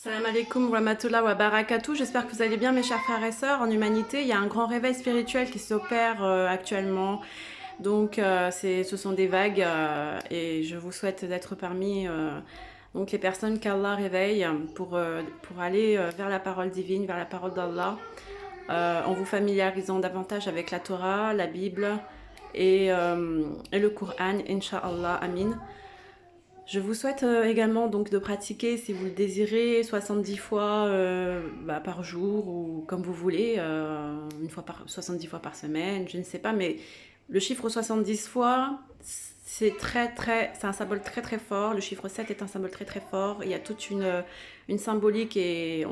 Salam alaikum wa rahmatullah wa barakatuh. J'espère que vous allez bien, mes chers frères et sœurs. En humanité, il y a un grand réveil spirituel qui s'opère actuellement. Donc, ce sont des vagues et je vous souhaite d'être parmi donc les personnes qu'Allah réveille pour aller vers la parole divine, vers la parole d'Allah, en vous familiarisant davantage avec la Torah, la Bible et le Coran, Inch'Allah, Amin. Je vous souhaite également donc de pratiquer, si vous le désirez, 70 fois par jour ou comme vous voulez, 70 fois par semaine, je ne sais pas, mais le chiffre 70 fois, c'est c'est un symbole très très fort. Le chiffre 7 est un symbole très très fort. Il y a toute une symbolique et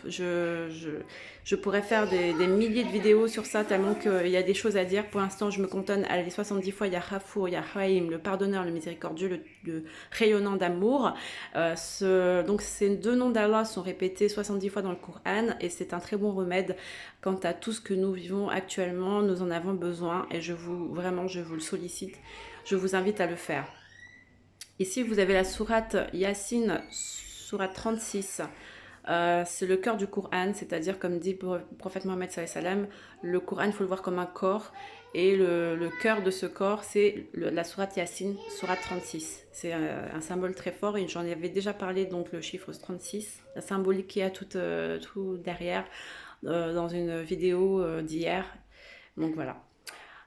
je pourrais faire des milliers de vidéos sur ça tellement qu'il y a des choses à dire. Pour l'instant, je me cantonne à les 70 fois. Il y a Khafour, il y a Rahim, le pardonneur, le miséricordieux, le rayonnant d'amour. Donc ces deux noms d'Allah sont répétés 70 fois dans le Coran et c'est un très bon remède quant à tout ce que nous vivons actuellement. Nous en avons besoin et je vous le sollicite. Je vous invite à le faire. Ici, vous avez la sourate Yassine, sourate 36. C'est le cœur du Coran, c'est-à-dire, comme dit le prophète Mohammed sallallahu alayhi wa sallam, le Coran, il faut le voir comme un corps. Et le cœur de ce corps, c'est la sourate Yassine, sourate 36. C'est un symbole très fort et j'en avais déjà parlé, donc le chiffre 36, la symbolique qu'il y a tout derrière dans une vidéo d'hier. Donc voilà.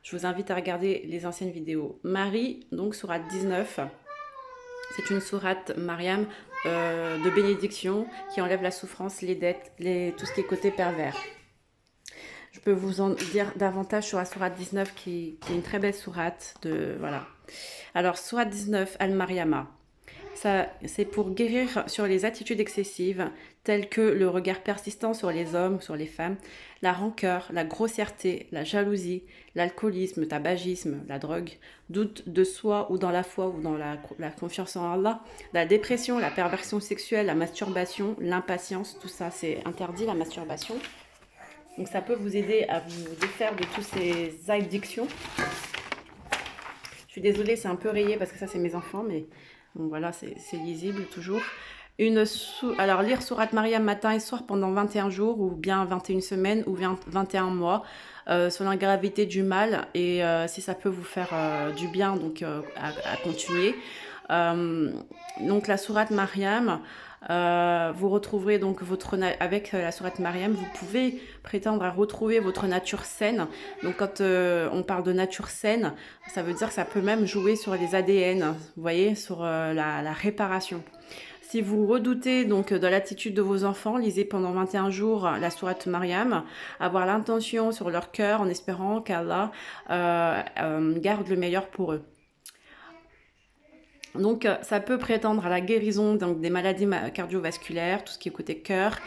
Je vous invite à regarder les anciennes vidéos. Marie, donc sourate 19, c'est une sourate Mariam de bénédiction qui enlève la souffrance, les dettes, tout ce qui est côté pervers. Je peux vous en dire davantage sur la sourate 19 qui est une très belle sourate. Voilà. Alors, sourate 19, Al-Mariama. C'est pour guérir sur les attitudes excessives, telles que le regard persistant sur les hommes, sur les femmes, la rancœur, la grossièreté, la jalousie, l'alcoolisme, le tabagisme, la drogue, doute de soi ou dans la foi ou dans la confiance en Allah, la dépression, la perversion sexuelle, la masturbation, l'impatience, tout ça c'est interdit, la masturbation. Donc ça peut vous aider à vous défaire de toutes ces addictions. Je suis désolée, c'est un peu rayé parce que ça c'est mes enfants, mais... Donc voilà, c'est lisible toujours. Alors, lire Sourate Mariam matin et soir pendant 21 jours, ou bien 21 semaines, ou bien 21 mois, selon la gravité du mal, et si ça peut vous faire du bien, donc à continuer. Donc la Sourate Mariam, vous retrouverez donc avec la Sourate Mariam, vous pouvez prétendre à retrouver votre nature saine. Donc quand on parle de nature saine, ça veut dire que ça peut même jouer sur les ADN, vous voyez, sur la réparation. Si vous redoutez donc de l'attitude de vos enfants, lisez pendant 21 jours la sourate Mariam, avoir l'intention sur leur cœur en espérant qu'Allah garde le meilleur pour eux. Donc, ça peut prétendre à la guérison donc, des maladies cardiovasculaires, tout ce qui est côté cœur,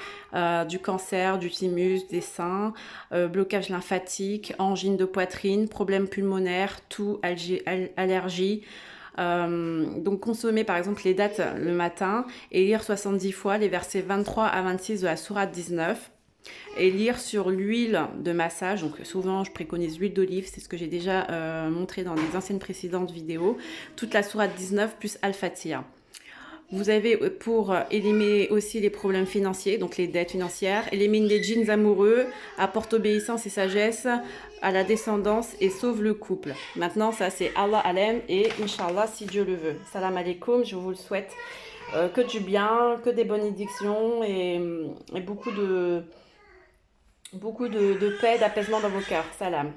du cancer, du thymus, des seins, blocage lymphatique, angine de poitrine, problèmes pulmonaires, toux, allergies. Donc, consommer par exemple les dates le matin et lire 70 fois les versets 23 à 26 de la sourate 19. Et lire sur l'huile de massage, donc souvent je préconise l'huile d'olive, c'est ce que j'ai déjà montré dans les anciennes précédentes vidéos, toute la sourate 19 plus Al-Fatiha. Vous avez pour éliminer aussi les problèmes financiers, donc les dettes financières, élimine les djinns amoureux, apporte obéissance et sagesse à la descendance et sauve le couple. Maintenant ça c'est Allah Alem et Inch'Allah si Dieu le veut. Salam alaikum, je vous le souhaite que du bien, que des bénédictions et beaucoup de paix, d'apaisement dans vos cœurs. Salam.